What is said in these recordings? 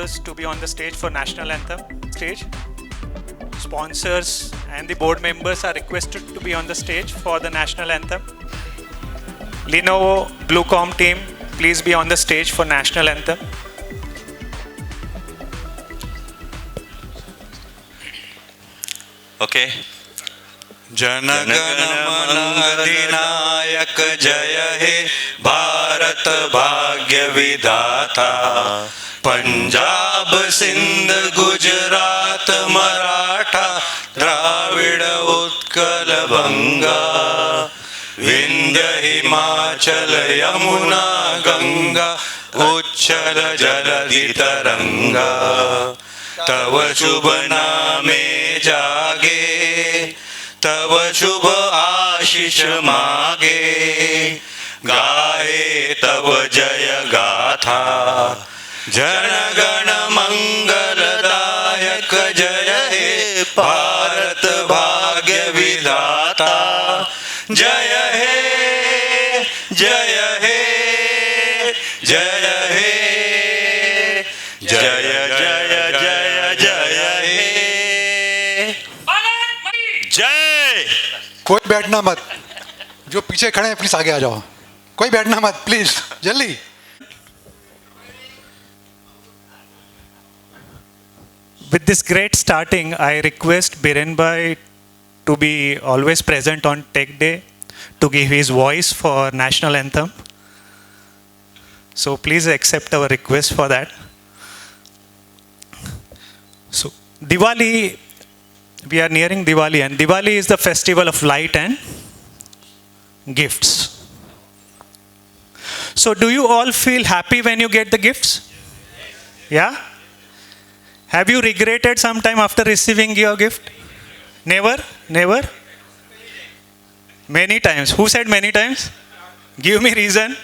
directors to be on the stage for national anthem stage. Sponsors and the board members are requested to be on the stage for the national anthem. Lenovo Bluecom team, please be on the stage for national anthem. Okay. जनगण मन अधिनायक जय हे भारत भाग्य विधाता पंजाब सिंध गुजरात मराठा द्राविड उत्कल बंगा विंध्य हिमाचल यमुना गंगा उच्छल जलधि तरंगा तव शुभ नामे जागे तव शुभ आशीष मागे गाए तव जय गाथा जनगण मंगलदायक जय हे भारत भाग्य विधाता जय हे जय हे जय हे जय जय जय जय हे जय। कोई बैठना मत, जो पीछे खड़े हैं प्लीज आगे आ जाओ। कोई बैठना मत प्लीज, जल्दी। With this great starting, I request Biren Bhai to be always present on Tech Day to give his voice for national anthem. So please accept our request for that. So Diwali, we are nearing Diwali, and Diwali is the festival of light and gifts. So do you all feel happy when you get the gifts? Yeah? Have you regretted sometime after receiving your gift? Never? Never? Many times. Who said many times? Give me reason.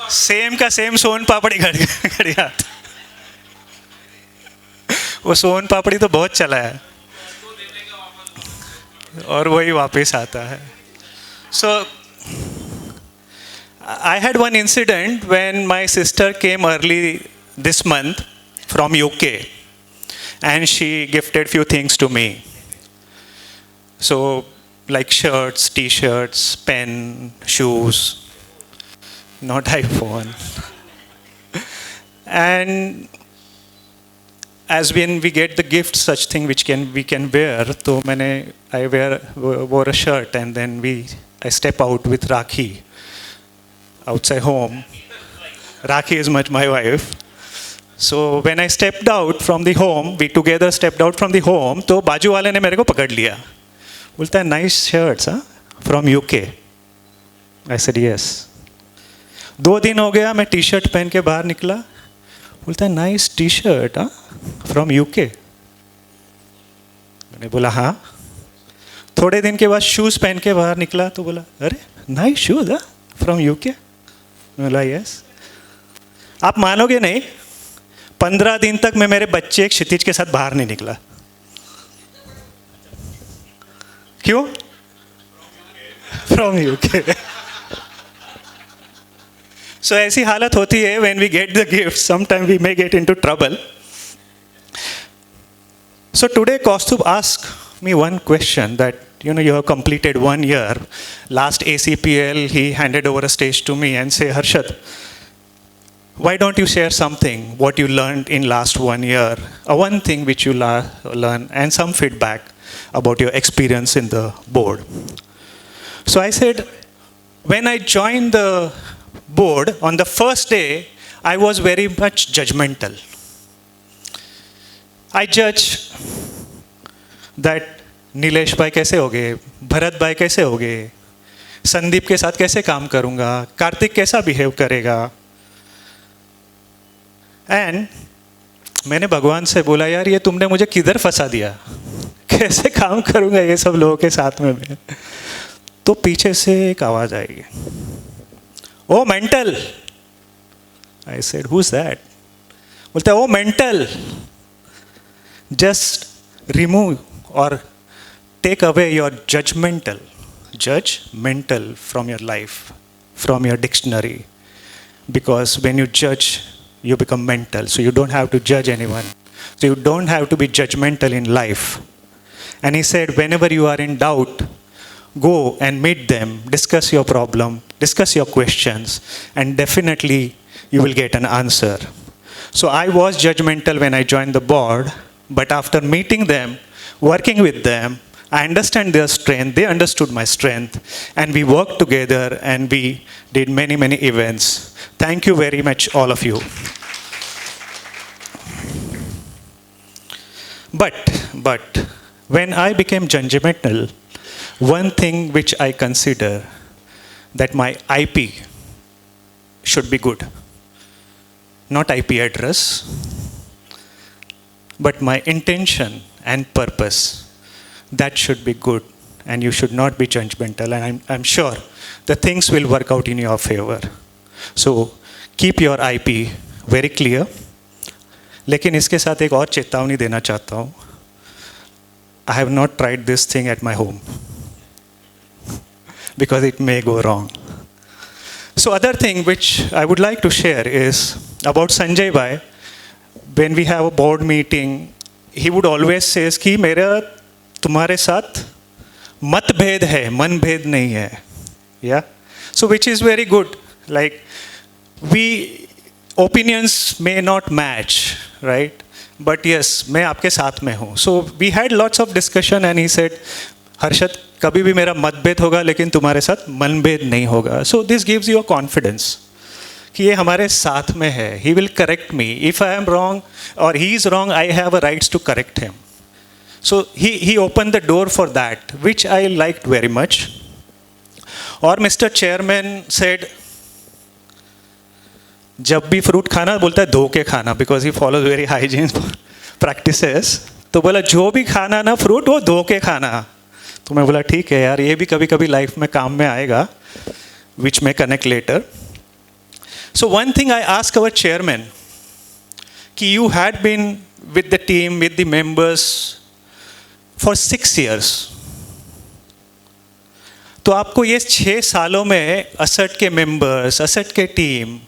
Same का same सोन पापड़ी घड़ी हाथ। वो सोन पापड़ी तो बहुत चला है और वही वापस आता है. So I had one incident when my sister came early this month from UK and she gifted few things to me. So like shirts, t-shirts, pen, shoes, not iPhone. And as when we get the gift, such thing which we can wear, so I wore a shirt and then I step out with Rakhi outside home. Rakhi is my wife. So when I stepped out from the home, we together stepped out from the home, तो बाजू वाले ने मेरे को पकड़ लिया. बोलता है nice shirts, huh? From UK. I said yes. 2 दिन हो गया मैं टी-शर्ट पहन के बाहर निकला. बोलता है nice t-shirt, huh? From UK. मैंने बोला हाँ. थोड़े दिन के बाद शूज़ पहन के बाहर निकला तो बोला अरे nice shoes, huh? From UK. मैं बोला yes. आप मानोगे नहीं, 15 दिन तक मैं मेरे बच्चे क्षितिज के साथ बाहर नहीं निकला. क्यों? From UK. So ऐसी हालत होती है when we get the gifts, sometimes we may get into trouble. So today Kaustubh asked me one question that, you have completed 1 year. Last ACPL, he handed over a stage to me and say, Harshad, why don't you share something, what you learned in last 1 year, one thing which you learned, and some feedback about your experience in the board. So I said, when I joined the board, on the first day, I was very much judgmental. I judge that Nilesh भाई कैसे होगे, भरत भाई कैसे होगे, संदीप के साथ कैसे काम करूँगा, कार्तिक कैसा बिहेव करेगा. एंड मैंने भगवान से बोला यार ये तुमने मुझे किधर फंसा दिया, कैसे काम करूँगा ये सब लोगों के साथ में मैं. तो पीछे से एक आवाज़ आई, oh mental. I said who is that. बोलता है ओ मेंटल, जस्ट रिमूव और take away your judgmental from your life, from your dictionary. because when you judge, you become mental. So you don't have to judge anyone. So you don't have to be judgmental in life. And he said, whenever you are in doubt, go and meet them, discuss your problem, discuss your questions, and definitely you will get an answer. So I was judgmental when I joined the board, but after meeting them, working with them, I understand their strength, they understood my strength, and we worked together and we did many, many events. Thank you very much, all of you. But when I became judgmental, one thing which I consider that my IP should be good. Not IP address, but my intention and purpose, that should be good, and you should not be judgmental, and I'm sure the things will work out in your favor. So keep your IP very clear. लेकिन इसके साथ एक और चेतावनी देना चाहता हूँ. I have not tried this thing at my home because it may go wrong. So other thing which I would like to share is about Sanjay Bhai. When we have a board meeting, he would always say कि मेरा तुम्हारे साथ मतभेद है, मनभेद नहीं है. Yeah. So which is very good. Like we opinions may not match, right? But yes, मैं आपके साथ में हूँ. So we had lots of discussion and he said, Harshad कभी भी मेरा मतभेद होगा लेकिन तुम्हारे साथ मनभेद नहीं होगा. So this gives you a confidence कि ये हमारे साथ में है. He will correct me. If I am wrong or he is wrong, I have a rights to correct him. So he opened the door for that, which I liked very much. Or Mr. Chairman said, जब भी fruit खाना बोलता है धो के खाना, because he follows very hygiene practices. तो बोला जो भी खाना ना फ्रूट वो धो के खाना. तो मैं बोला ठीक है यार, ये भी कभी कभी लाइफ में काम में आएगा, which may connect later. So one thing I asked our chairman, कि you had been with the team, with the members for 6 years. तो आपको ये 6 सालों में ASIRT के members, ASIRT के टीम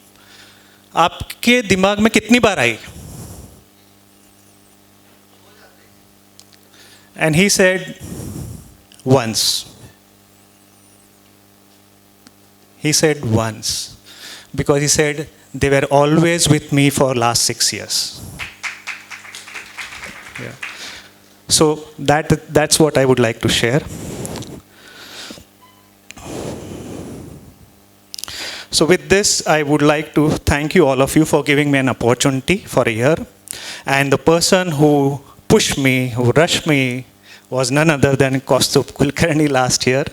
आपके दिमाग में कितनी बार आई? And he said, once. He said once. Because he said, they were always with me for last 6 years. Yeah. So that's what I would like to share. So with this, I would like to thank you all of you for giving me an opportunity for a year. And the person who pushed me, who rushed me, was none other than Kaustubh Kulkarni last year.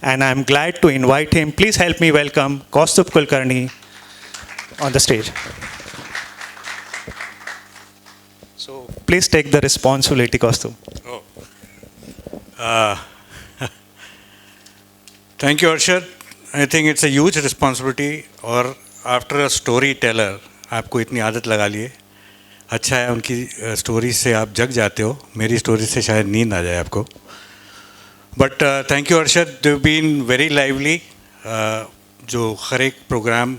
And I'm glad to invite him. Please help me welcome Kaustubh Kulkarni on the stage. So please take the responsibility, Kaustubh. Thank you, Arshad. I think it's a huge responsibility. और after a storyteller, आपको इतनी आदत लगा लिए. अच्छा है उनकी story से आप जग जाते हो. मेरी स्टोरी से शायद नींद आ जाए आपको. But thank you, Arshad. They've been very lively. जो हर एक प्रोग्राम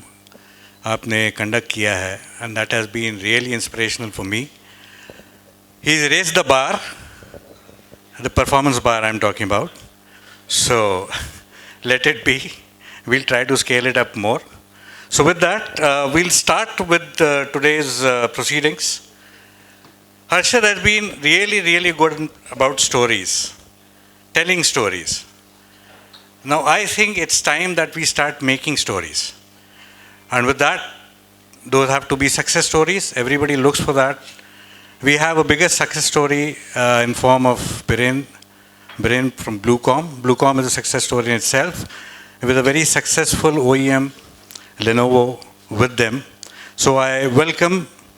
आपने कंडक्ट किया है, and that has been really inspirational for me. He's raised the bar, the performance bar I'm talking about. So let it be. We'll try to scale it up more. So with that, we'll start with today's proceedings. Harshad has been really, really good about stories, telling stories. Now I think it's time that we start making stories. And with that, those have to be success stories. Everybody looks for that. We have a biggest success story in form of Biren from Bluecom. Bluecom is a success story in itself, with a very successful OEM, Lenovo, with them. So I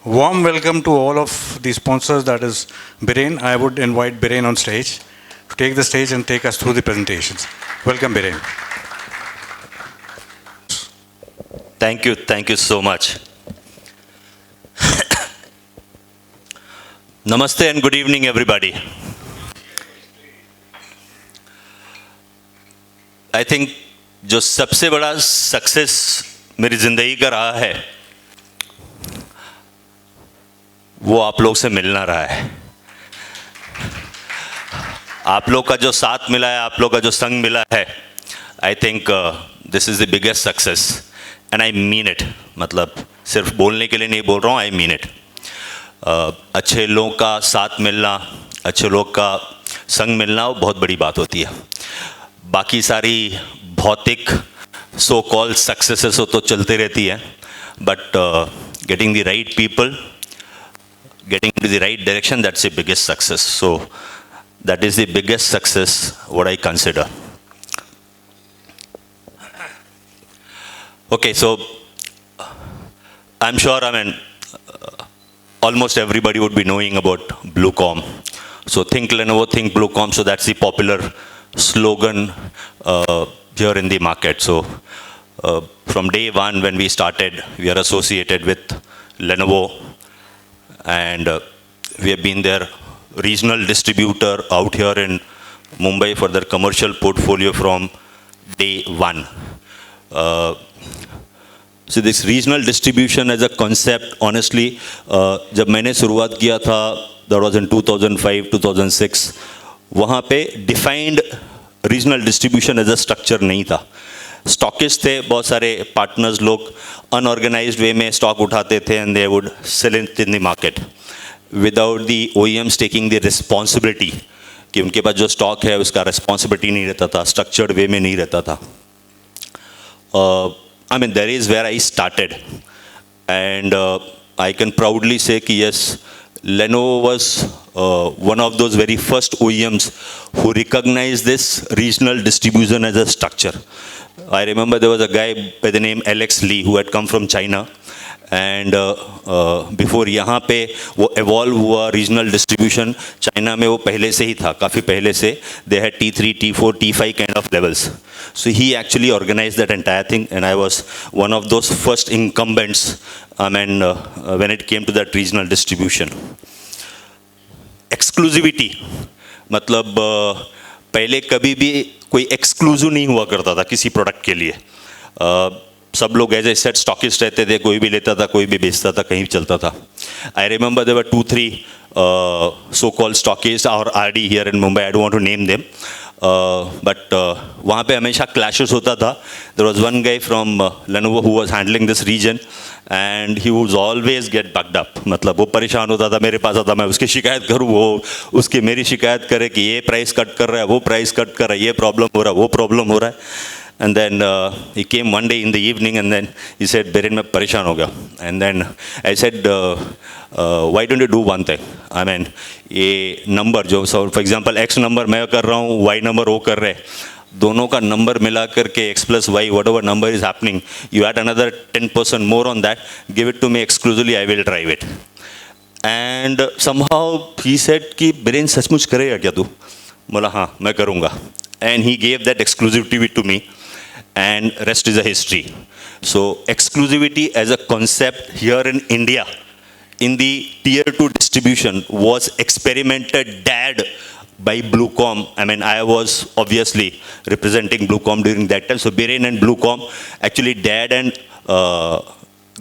warm welcome to all of the sponsors, that is Biren. I would invite Biren on stage to take the stage and take us through the presentations. Welcome, Biren. Thank you so much. Namaste and good evening, everybody. I think जो सबसे बड़ा success मेरी ज़िंदगी का रहा है वो आप लोग से मिलना रहा है। आप लोग का जो साथ मिला है, आप लोग का जो संग मिला है, I think this is the biggest success and I mean it. मतलब सिर्फ बोलने के लिए नहीं बोल रहा हूँ, आई मीन इट। अच्छे लोगों का साथ मिलना, अच्छे लोग का संग मिलना वो बहुत बड़ी बात होती है। बाकी सारी भौतिक सो कॉल्ड सक्सेसेस हो तो चलते रहती है, but getting the right people, getting into the right direction, that's the biggest success. So that is the biggest success what I consider. Okay, so I'm sure, almost everybody would be knowing about Bluecom. So think Lenovo, think Bluecom. So that's the popular slogan here in the market. So from day one when we started, we are associated with Lenovo. And we have been their regional distributor out here in Mumbai for their commercial portfolio from day one. So this regional distribution as a concept, honestly, जब मैंने शुरुआत किया था, that was in 2005, 2006, वहाँ पे defined regional distribution as a structure नहीं था। Stockist थे, बहुत सारे पार्टनर्स लोग अनऑर्गेनाइज्ड वे में स्टॉक उठाते थे and they would sell it in the market without the OEMs taking the responsibility कि उनके पास जो स्टॉक है उसका रिस्पॉन्सिबिलिटी नहीं रहता था, स्ट्रक्चर्ड वे में नहीं रहता था। I mean that is where I started and I can proudly say कि yes, Lenovo was one of those very first OEMs who recognized this regional distribution as a structure. I remember there was a guy by the name Alex Lee who had come from China, and before यहाँ पे वो evolve हुआ regional distribution, China में वो पहले से ही था, काफ़ी पहले से they had T3, T4, T5 kind of levels. So he actually organized that entire thing, and I was one of those first incumbents. When it came to that regional distribution. Exclusivity, मतलब पहले कभी भी कोई exclusive नहीं हुआ करता था किसी प्रोडक्ट के लिए। सब लोग एज ए सेट स्टॉकिस्ट रहते थे, कोई भी लेता था, कोई भी बेचता था, कहीं भी चलता था। I remember there were 2-3 so called stockists or RD here in Mumbai, I don't want to name them, but वहाँ पे हमेशा clashes होता था। There was one guy from Lenovo who was handling this region and he would always get bugged up, मतलब वो परेशान होता था, मेरे पास आता, मैं उसकी शिकायत करूँ, वो उसकी मेरी शिकायत करे कि ये प्राइस कट कर रहा है, वो प्राइस कट कर रहा है, ये प्रॉब्लम हो रहा है, वो प्रॉब्लम हो रहा है। And then he came one day in the evening and then he said, Biren, मैं परेशान हो गया। And then I said, why don't you do one thing? I mean, ये नंबर जो, for example, X नंबर मैं कर रहा हूँ, Y नंबर वो कर रहे हैं, दोनों का नंबर मिला करके X plus Y, whatever number is happening, you add another 10% more on that, give it to me exclusively, I will drive it. And somehow he said कि बिरेन सचमुच करेगा क्या तू? बोला हाँ मैं करूँगा। And he gave that exclusivity to me. And rest is a history. So exclusivity as a concept here in India, in the tier 2 distribution, was experimented by Bluecom. I mean, I was obviously representing Bluecom during that time. So Biren and Bluecom actually and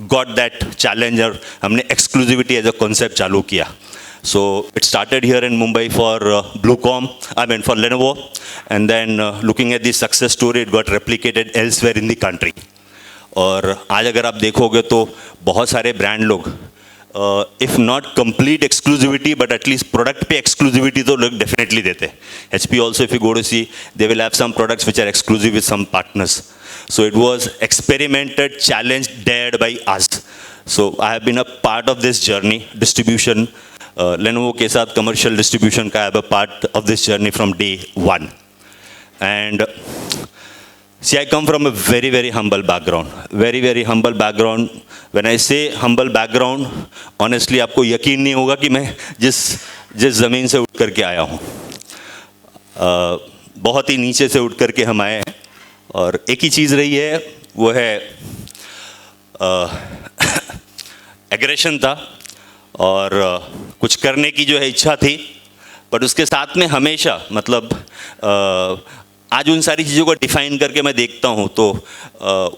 got that challenge, और हमने exclusivity as a concept चालू किया. So it started here in Mumbai for Bluecom, for Lenovo, and then looking at the success story, it got replicated elsewhere in the country. और आज अगर आप देखोगे तो बहुत सारे ब्रांड लोग, if not complete exclusivity, but at least product पे exclusivity तो लोग definitely देते हैं. HP also, if you go to see, they will have some products which are exclusive with some partners. So it was experimented, challenged, dared by us. So I have been a part of this journey, distribution. Lenovo के साथ commercial distribution का I have a part of this journey from day one. And see, I come from a very, very humble background. Very, very humble background. When I say humble background, honestly आपको यकीन नहीं होगा कि मैं जिस ज़मीन से उठ करके आया हूँ। बहुत ही नीचे से उठ करके हम आए हैं, और एक ही चीज़ रही है, वो है एग्रेशन था, और कुछ करने की जो है इच्छा थी, बट उसके साथ में हमेशा मतलब आज उन सारी चीज़ों को डिफाइन करके मैं देखता हूँ तो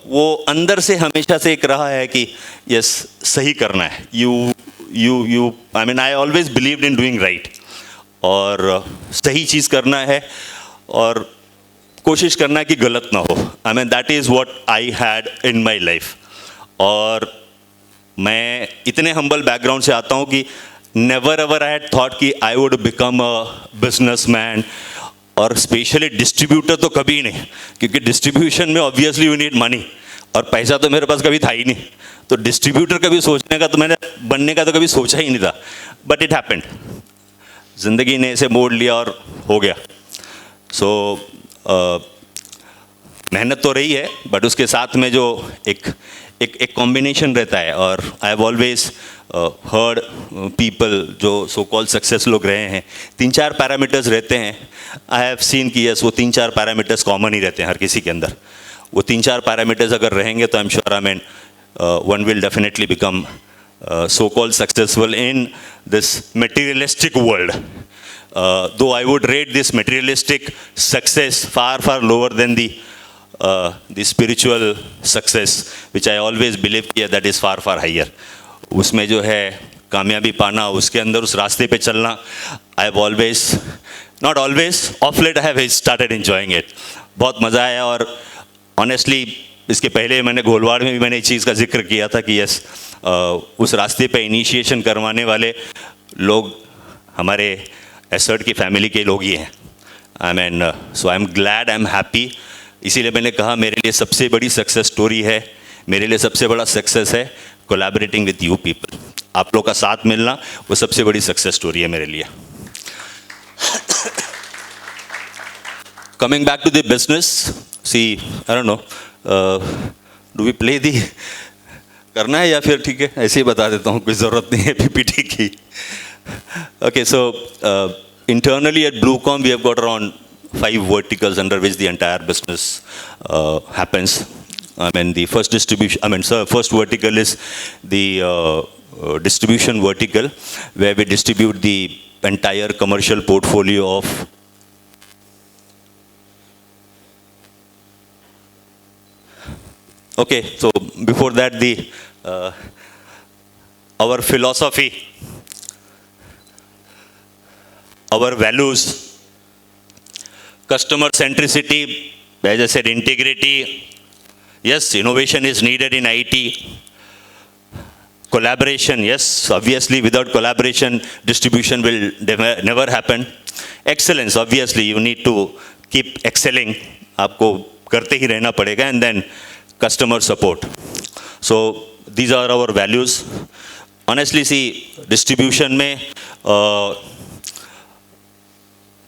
वो अंदर से हमेशा से एक रहा है कि यस सही करना है, you I mean I always believed in doing right, और सही चीज़ करना है और कोशिश करना है कि गलत ना हो। I mean that is what I had in my life. और मैं इतने हम्बल बैकग्राउंड से आता हूँ कि never ever I had thought कि I would become a businessman, और स्पेशली डिस्ट्रीब्यूटर तो कभी नहीं, क्योंकि डिस्ट्रीब्यूशन में ऑब्वियसली यू नीड मनी, और पैसा तो मेरे पास कभी था ही नहीं। तो डिस्ट्रीब्यूटर कभी सोचने का तो मैंने बनने का तो कभी सोचा ही नहीं था, बट इट हैपेंड, ज़िंदगी ने इसे मोड़ लिया और हो गया। सो मेहनत तो रही है, बट उसके साथ में जो एक कॉम्बिनेशन रहता है, और आई हैव ऑलवेज हर्ड पीपल जो सो कॉल सक्सेस लोग रहे हैं, 3-4 पैरामीटर्स रहते हैं। आई हैव सीन कि यस वो 3-4 पैरामीटर्स कॉमन ही रहते हैं हर किसी के अंदर। वो 3-4 पैरामीटर्स अगर रहेंगे तो I am sure I mean one will definitely become so called successful in this materialistic world. Though I would rate this materialistic success far lower than the spiritual success, which I always believe कि that is far higher. उसमें जो है कामयाबी पाना, उसके अंदर उस रास्ते पे चलना, I have always, not always, of late I have started enjoying it. बहुत मज़ा आया। और honestly इसके पहले मैंने घोलवाड़ में भी मैंने इस चीज़ का जिक्र किया था कि यस उस रास्ते पे इनिशिएशन करवाने वाले लोग हमारे एसर्ट की फैमिली के लोग ही हैं। I mean so I am glad, I am happy. इसीलिए मैंने कहा मेरे लिए सबसे बड़ी सक्सेस स्टोरी है, मेरे लिए सबसे बड़ा सक्सेस है कोलैबोरेटिंग विद यू पीपल। आप लोग का साथ मिलना वो सबसे बड़ी सक्सेस स्टोरी है मेरे लिए। Coming back to the business, see I don't know do we play the करना है या फिर ठीक है ऐसे ही बता देता हूँ, कोई ज़रूरत नहीं है पीपीटी की। Okay, so internally at Bluecom we have got around 5 verticals under which the entire business happens. I mean the first first vertical is the distribution vertical, where we distribute the entire commercial portfolio of okay, so before that our philosophy, our values, customer centricity, as I said, integrity. Yes, innovation is needed in IT. Collaboration, yes, obviously without collaboration, distribution will never happen. Excellence, obviously you need to keep excelling, आपको करते ही रहना पड़ेगा, and then customer support. So these are our values. Honestly, see, distribution में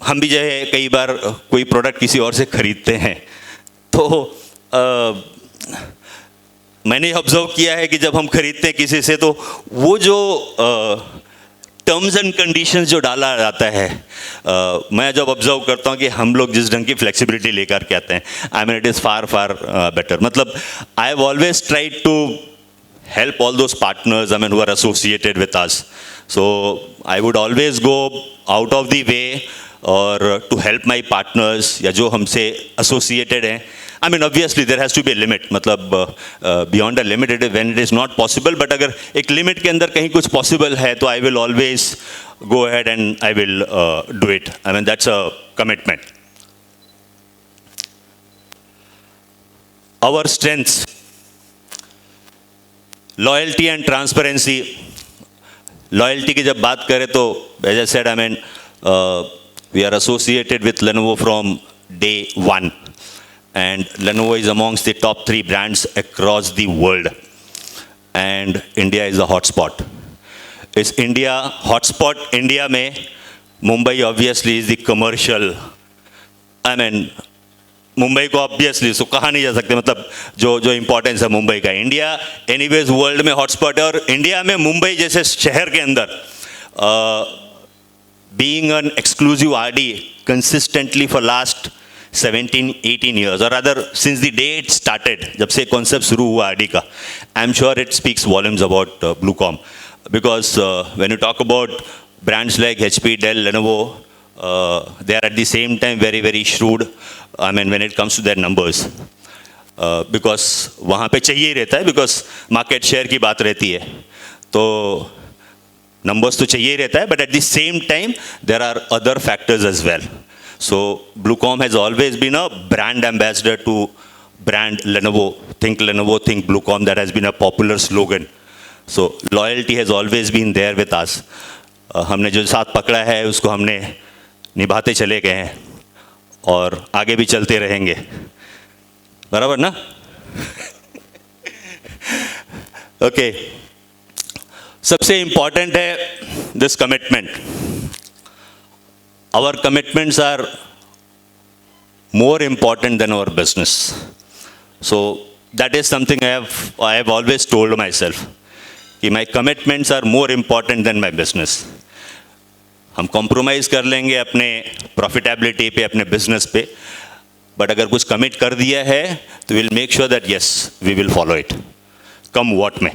हम भी जो है कई बार कोई प्रोडक्ट किसी और से खरीदते हैं, तो मैंने ऑब्जर्व किया है कि जब हम खरीदते हैं किसी से, तो वो जो टर्म्स एंड कंडीशंस जो डाला जाता है, मैं जब ऑब्जर्व करता हूँ कि हम लोग जिस ढंग की फ्लेक्सिबिलिटी लेकर के आते हैं, I mean it is far better. मतलब I have always tried to help all those partners, I mean, who are associated with us. So I would always go out of the way or to help my partners या जो हमसे associated हैं. I mean, obviously there has to be a limit. मतलब beyond a limit when it is not possible. But अगर एक limit के अंदर कहीं कुछ possible है, तो I will always go ahead and I will do it. I mean, that's a commitment. Our strengths. Loyalty and transparency. Loyalty की जब बात करें तो as I said, I mean we are associated with Lenovo from day 1, and Lenovo is amongst the top 3 brands across the world, and India is a hotspot. इस India hotspot India में Mumbai obviously is the commercial, I mean Mumbai को obviously सो कहा नहीं जा सकते, मतलब जो importance है मुंबई का। इंडिया एनीवेज वर्ल्ड में हॉटस्पॉट है, और इंडिया में मुंबई जैसे शहर के अंदर being an exclusive RD consistently for last 17-18 years, और other since the day it started, जब से कॉन्सेप्ट शुरू हुआ आरडी का, I am sure it speaks volumes about Bluecom, because when you talk about brands like HP, Dell, Lenovo, they are at the same time very, very shrewd, I mean, when it comes to their numbers. Because वहाँ पे चाहिए ही रहता है, because market share की बात रहती है, तो numbers तो चाहिए ही रहता है, but at the same time, there are other factors as well. So Bluecom has always been a brand ambassador to brand Lenovo. Think Lenovo, think Bluecom. That has been a popular slogan. So loyalty has always been there with us. हमने जो साथ पकड़ा है उसको हमने निभाते चले गए हैं और आगे भी चलते रहेंगे, बराबर ना? ओके, सबसे इम्पॉर्टेंट है this commitment. Our commitments are more important than our business. So that is something I have always told myself. कि my commitments are more important than my business. हम compromise कर लेंगे अपने profitability पे, अपने business पे, but अगर कुछ commit कर दिया है तो we'll make sure that yes, we will follow it. Come what may.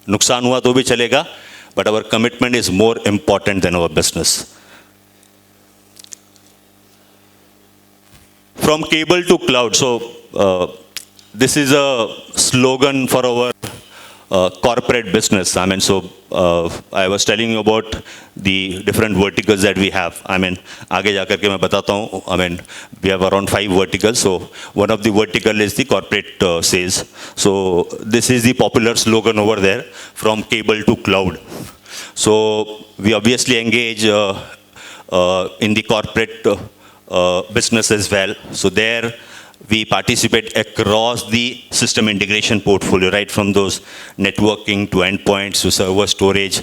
नुकसान हुआ तो भी चलेगा, but our commitment is more important than our business. From cable to cloud. So this is a slogan for our corporate business. I mean, so I was telling you about the different verticals that we have. I mean, आगे जाकर के मैं बताता हूँ. I mean, we have around 5 verticals. So one of the vertical is the corporate sales. So this is the popular slogan over there, from cable to cloud. So we obviously engage in the corporate business as well. So there we participate across the system integration portfolio, right from those networking to endpoints to server storage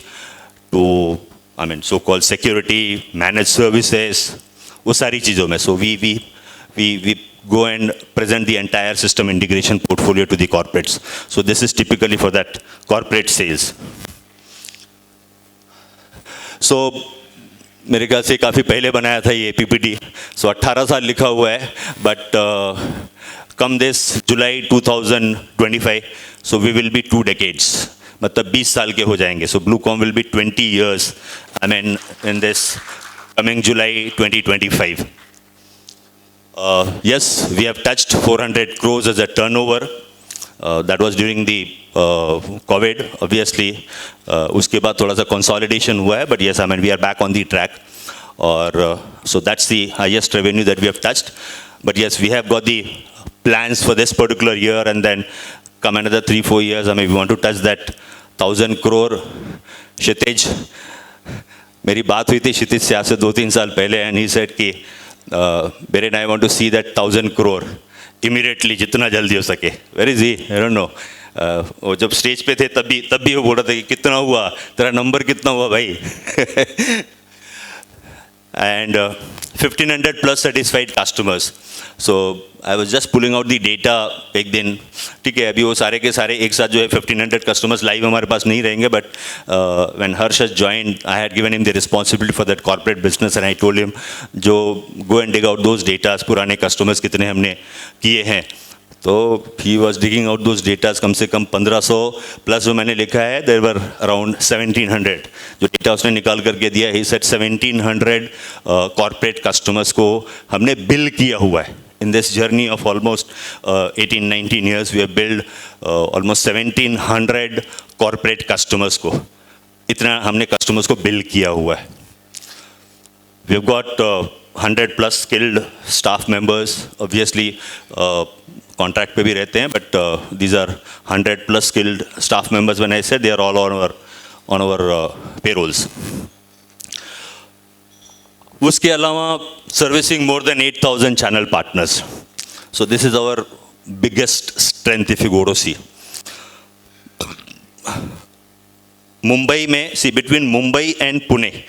to, I mean, so-called security, managed services, वो सारी चीज़ों में. So we go and present the entire system integration portfolio to the corporates. So this is typically for that corporate sales. So मेरे ख्याल से काफ़ी पहले बनाया था ये PPT. So 18 साल लिखा हुआ है, but come this July 2025, so we will be 2 decades. मतलब 20 साल के हो जाएंगे. So Bluecom will be 20 years. I mean, in this coming July 2025. Yes, we have touched 400 crores as a turnover. That was during the COVID, obviously. उसके बाद थोड़ा सा consolidation हुआ है, but yes, I mean, we are back on the track. Or so that's the highest revenue that we have touched. But yes, we have got the plans for this particular year, and then come another 3-4 years. I mean, we want to touch that 1,000 crore. Kshitij, मेरी बात हुई थी क्षितिज से आज से 2-3 साल पहले, and he said कि Beren, I want to see that 1,000 crore immediately, जितना जल्दी हो सके. Where is he? I don't know. वो जब स्टेज पे थे तब भी वो बोल रहा था कि कितना हुआ, तेरा नंबर कितना हुआ भाई. And 1,500 plus satisfied customers. So I was just pulling out the data एक दिन. ठीक है, अभी वो सारे के सारे एक साथ जो है 1,500 customers live हमारे पास नहीं रहेंगे, but when Harsh has joined, I had given him the responsibility for that corporate business, and I told him, जो go and dig out those data, पुराने customers कितने हमने किए हैं. तो he was digging out those data, कम से कम 1,500 plus जो मैंने लिखा है, there were around 1,700 जो डेटा उसने निकाल करके दिया. He said 1,700 corporate customers को हमने बिल किया हुआ है. In this journey of almost 18-19 years, we have built almost 1,700 corporate customers को. इतना हमने customers को बिल किया हुआ है. We have got 100 plus skilled staff members. Obviously, contract पे भी रहते हैं, but these are 100 plus skilled staff members. When I said they are all on our payrolls. उसके अलावा servicing more than 8,000 channel partners. So this is our biggest strength if you go to see. Mumbai में, see, between Mumbai and Pune,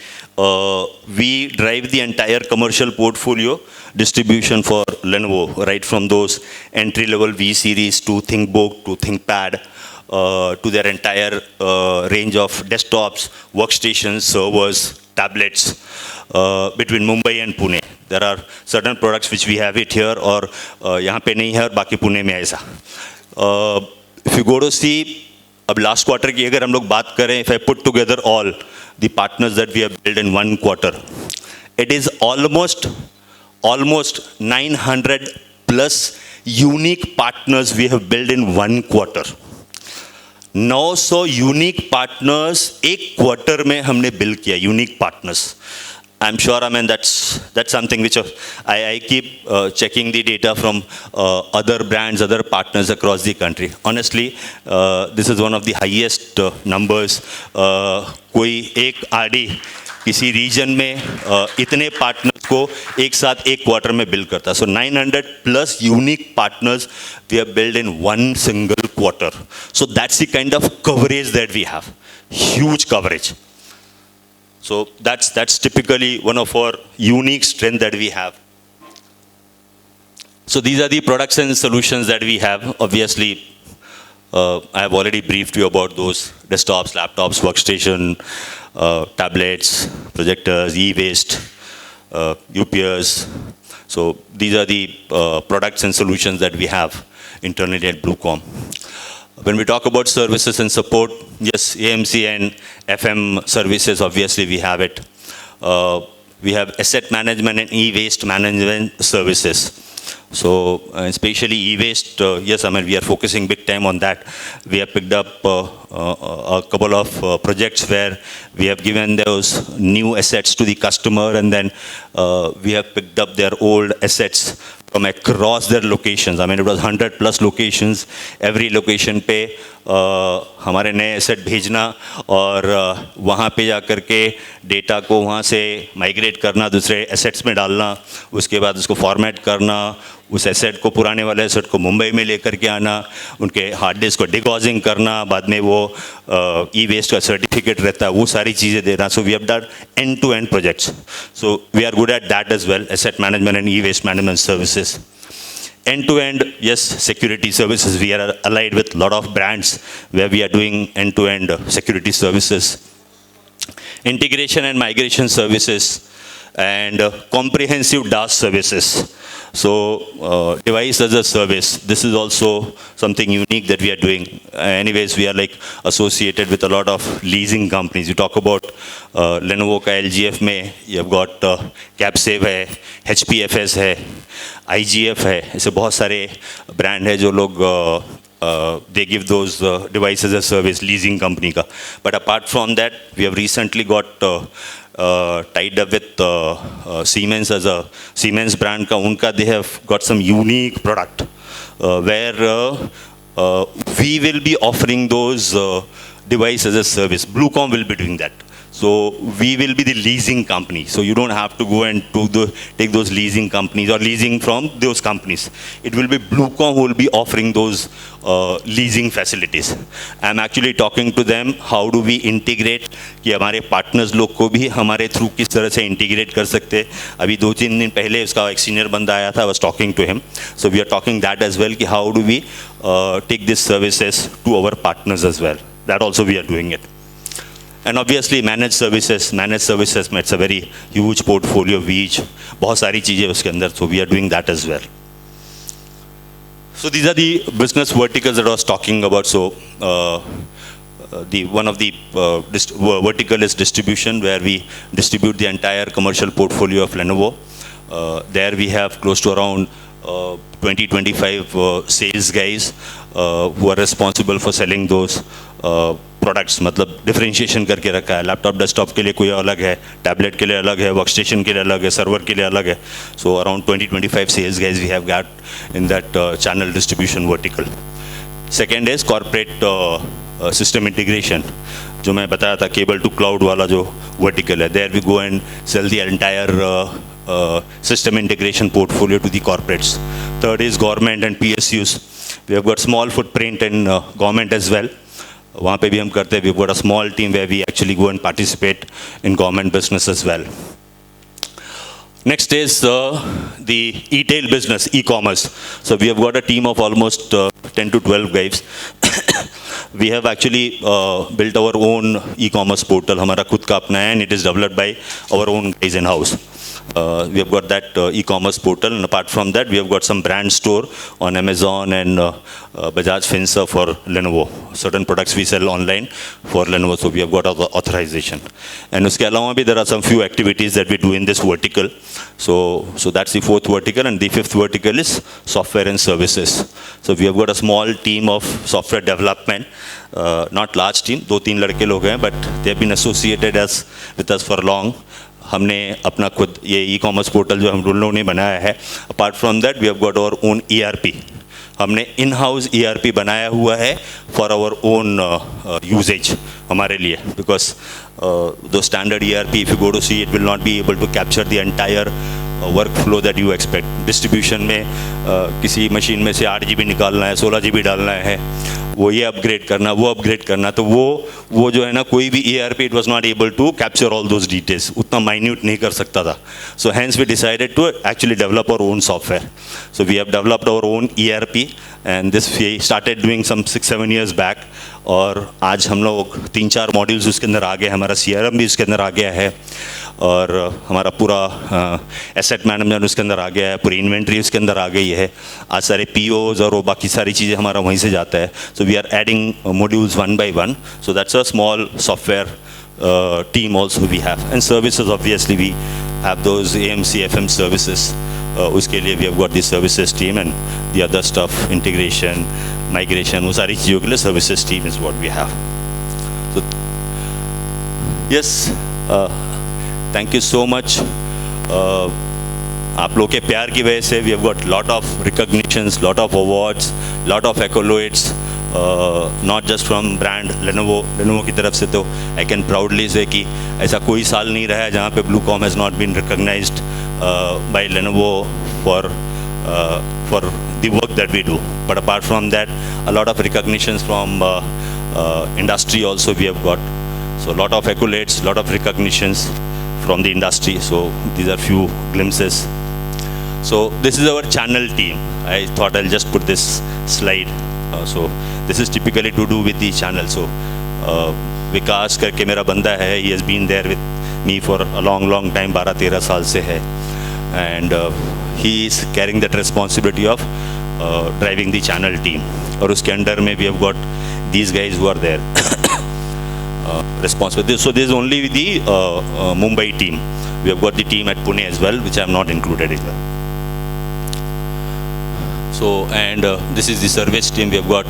we drive the entire commercial portfolio distribution for Lenovo, right from those entry-level V series to ThinkBook to ThinkPad, to their entire range of desktops, workstations, servers, tablets, between Mumbai and Pune. There are certain products which we have it here, or यहाँ पे नहीं है और बाकी पुणे में ऐसा. If you go to see, अब last quarter की अगर हम लोग बात करें, if I put together all the partners that we have built in one quarter, it is almost 900 plus unique partners we have built in 1 quarter. 900 unique partners एक quarter में हमने बिल्ड किया, unique partners. I'm sure, I mean, that's something which I keep checking the data from other brands, other partners across the country. Honestly, this is one of the highest numbers. कोई एक RD किसी reason में इतने partners को एक साथ एक quarter में बिल्ड करता. So 900 plus unique partners we have built in one single quarter. So that's the kind of coverage that we have. Huge coverage. So that's typically one of our unique strengths that we have. So these are the products and solutions that we have. Obviously, I have already briefed you about those: desktops, laptops, workstation, tablets, projectors, e-waste, UPS. So these are the products and solutions that we have internally at Bluecom. When we talk about services and support, yes, AMC and FM services, obviously we have it. We have asset management and e-waste management services. So especially e-waste, yes, I mean, we are focusing big time on that. We have picked up a couple of projects where we have given those new assets to the customer, and then we have picked up their old assets from across their locations. I mean, it was 100 plus locations. Every location पे हमारे नए asset भेजना और वहाँ पे जा कर के डेटा को वहाँ से माइग्रेट करना, दूसरे एसेट्स में डालना, उसके बाद उसको फॉर्मेट करना, उस एसेट को, पुराने वाले एसेट को मुंबई में लेकर के आना, उनके हार्ड डिस्क को डिगॉजिंग करना, बाद में वो ई वेस्ट का सर्टिफिकेट रहता है, वो सारी चीज़ें देना. So we have done end to end projects. So we are good at that as well, asset management and e waste management services. End-to-end, yes, security services. We are allied with a lot of brands where we are doing end-to-end security services. Integration and migration services and comprehensive DaaS services. So device as a service, this is also something unique that we are doing. Anyways, we are like associated with a lot of leasing companies. You talk about Lenovo का LGF में, you have got CapSave है, HPFS है, IGF है, ऐसे बहुत सारे brand है जो लोग they give those devices as a service, leasing company का. But apart from that, we have recently got tied up with Siemens as a Siemens brand का, उनका they have got some unique product where we will be offering those devices as a service. Bluecom will be doing that. So we will be the leasing company. So you don't have to go and take those leasing companies or leasing from those companies. It will be Bluecom who will be offering those leasing facilities. I'm actually talking to them, how do we integrate, कि हमारे partners लोग को भी हमारे through किस तरह से integrate कर सकते. अभी 2-3 दिन पहले उसका एक senior बंदा आया था, I was talking to him. So we are talking that as well, कि how do we take these services to our partners as well. That also we are doing it. And obviously managed services में it's a very huge portfolio of each, बहुत सारी चीज़ें उसके अंदर, so we are doing that as well. So these are the business verticals that I was talking about. So one of the vertical is distribution, where we distribute the entire commercial portfolio of Lenovo. There we have close to around 20-25 sales guys who are responsible for selling those products. मतलब differentiation करके रखा है. Laptop desktop के लिए कोई अलग है, tablet के लिए अलग है, वर्कस्टेशन के लिए अलग है, सर्वर के लिए अलग है. So around 20-25 sales guys we have got in that channel distribution vertical. Second is corporate system integration, जो मैं बताया था केबल टू क्लाउड वाला जो वर्टिकल है. There we go and sell the entire system integration portfolio to the corporates. Third is government and PSUs. We have got small footprint in government as well. वहाँ पे भी हम करते हैं. We've got a small team where we actually go and participate in government business as well. Next is the e-tail business, e-commerce. So we have got a team of almost 10 to 12 guys. We have actually built our own e-commerce portal. हमारा खुद का अपना है, and it is developed by our own guys in house. We have got that e-commerce portal, and apart from that, we have got some brand store on Amazon and Bajaj Finserv for Lenovo. Certain products we sell online for Lenovo, so we have got authorization. And uske alawa bhi there are some few activities that we do in this vertical. So that's the fourth vertical, and the fifth vertical is software and services. So we have got a small team of software development, not large team, 2-3 लड़के लोग हैं, but they have been associated with us for long. हमने अपना खुद ये e-commerce portal जो हम लोगों ने बनाया है. Apart from that we have got our own ERP. हमने इन हाउस ERP बनाया हुआ है फॉर आवर ओन यूजेज हमारे लिए, because the standard ERP if you go to see it will not be able to capture the entire work flow that you expect. Distribution में किसी machine में से 8 GB निकालना है, 16 GB डालना है, वो ये अपग्रेड करना, वो अपग्रेड करना, तो वो जो है ना, कोई भी ERP it was not able to capture all those details, उतना माइन्यूट नहीं कर सकता था. So hence we decided to actually develop our own software. So we have developed our own ERP and this we started doing some 6-7 years back. और आज हम लोग 3-4 modules उसके अंदर आ गए, हमारा CRM भी उसके अंदर आ गया है, और हमारा पूरा एसेट मैनेजमेंट उसके अंदर आ गया है, पूरी इन्वेंट्री उसके अंदर आ गई है. आज सारे POs और वो बाकी सारी चीज़ें हमारा वहीं से जाता है. So we are adding modules 1 by 1. So that's a small software team also we have. And services, obviously we have those AMC FM services. उसके लिए we have got the services team, and the other stuff, integration, migration, वो सारी चीज़ों के लिए services team is what we have. So yes, thank you so much. आप लोग के प्यार की वजह से we have got lot of recognitions, lot of awards, lot of accolades, not just from brand Lenovo की तरफ से. तो I can proudly say कि ऐसा कोई साल नहीं रहा है जहाँ पे Bluecom has not been recognized by Lenovo for the work that we do. But apart from that, a lot of recognitions from industry also we have got. So a lot of accolades, lot of recognitions from the industry. So these are few glimpses. So this is our channel team. I thought I'll just put this slide. So this is typically to do with the channel. So विकास करके मेरा बंदा है, he has been there with me for a long time, 12-13 साल से है, and he is carrying that responsibility of driving the channel team. और उसके under में we have got these guys who are there responsible. So this is only the Mumbai team. We have got the team at Pune as well, which I have not included here. So, and this is the service team. We have got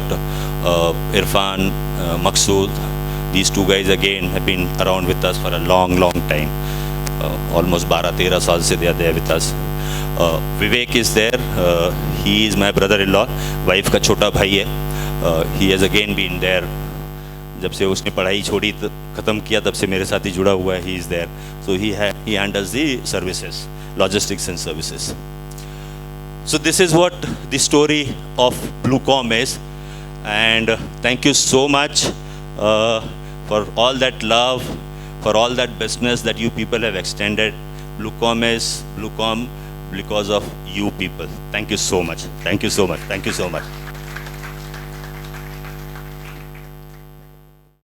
Irfan, Maqsood. These two guys again have been around with us for a long time. Almost 12-13 साल से they are there with us. Vivek is there. He is my brother-in-law. Wife का छोटा भाई है. He has again been there. जब से उसने पढ़ाई छोड़ी ख़त्म किया, तब से मेरे साथ ही जुड़ा हुआ है. He is there. So he handles the services, logistics and services. So this is what the story of Bluecom is, and thank you so much for all that love, for all that business that you people have extended. Bluecom is Bluecom because of you people. Thank you so much. Thank you so much. Thank you so much.